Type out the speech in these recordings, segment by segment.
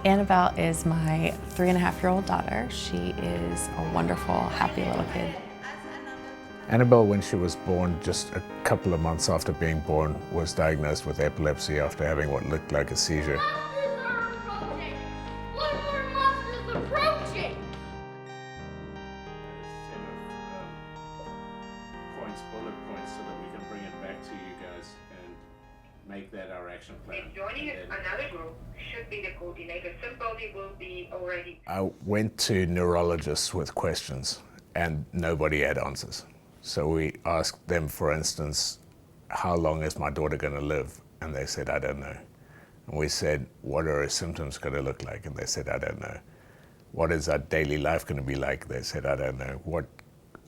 Annabelle is my 3.5-year-old daughter. She is a wonderful, happy little kid. Annabelle, when she was born, just a couple of months after being born, was diagnosed with epilepsy after having what looked like a seizure. Monsters are approaching! One more monster is approaching! Bullet points so that we can bring it back to you guys and make that our action plan. Joining another group should be the coordinator. Somebody will be already. I went to neurologists with questions and nobody had answers. So we asked them, for instance, how long is my daughter going to live? And they said, I don't know. And we said, what are her symptoms going to look like? And they said, I don't know. What is our daily life going to be like? They said, I don't know. What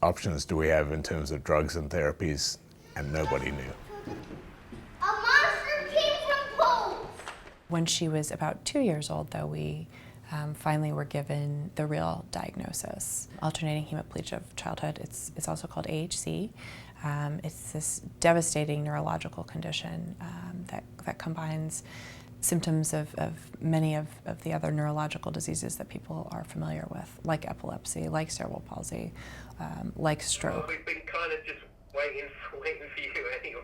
options do we have in terms of drugs and therapies? And nobody knew. A monster came from poles! When she was about 2 years old, though, we finally were given the real diagnosis. Alternating hemiplegia of childhood, it's also called AHC. It's this devastating neurological condition that combines symptoms of many of the other neurological diseases that people are familiar with, like epilepsy, like cerebral palsy, like stroke. We've been kind of just waiting for you anyway.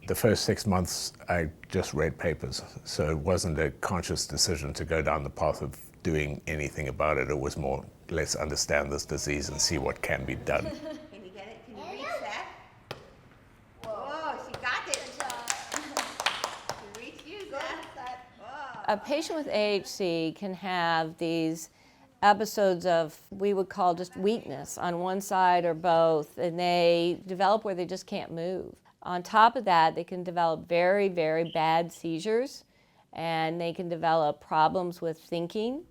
The first 6 months, I just read papers, so it wasn't a conscious decision to go down the path of doing anything about it. It was more, let's understand this disease and see what can be done. Can you get it? Can you reach that? Whoa, she got it. You reach, use that. Whoa. A patient with AHC can have these episodes of, we would call just weakness on one side or both, and they develop where they just can't move. On top of that, they can develop very, very bad seizures, and they can develop problems with thinking.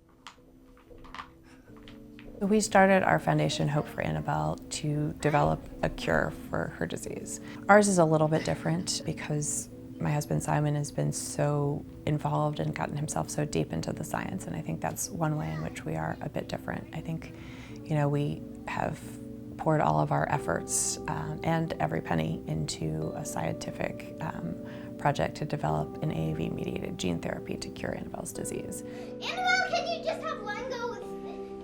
We started our foundation, Hope for Annabelle, to develop a cure for her disease. Ours is a little bit different because my husband Simon has been so involved and gotten himself so deep into the science, and I think that's one way in which we are a bit different. I think, we have poured all of our efforts and every penny into a scientific project to develop an AAV-mediated gene therapy to cure Annabelle's disease. Annabelle, can you just have one go with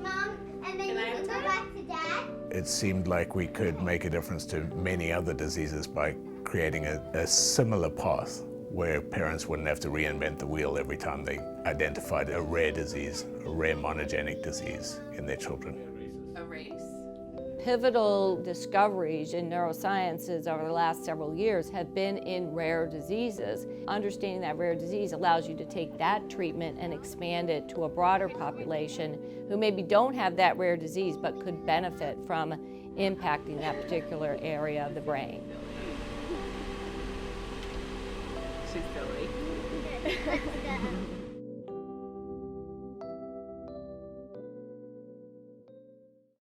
Mom and then you can go back to Dad? It seemed like we could make a difference to many other diseases by creating a similar path where parents wouldn't have to reinvent the wheel every time they identified a rare disease, a rare monogenic disease in their children. Pivotal discoveries in neurosciences over the last several years have been in rare diseases. Understanding that rare disease allows you to take that treatment and expand it to a broader population who maybe don't have that rare disease but could benefit from impacting that particular area of the brain. She's silly.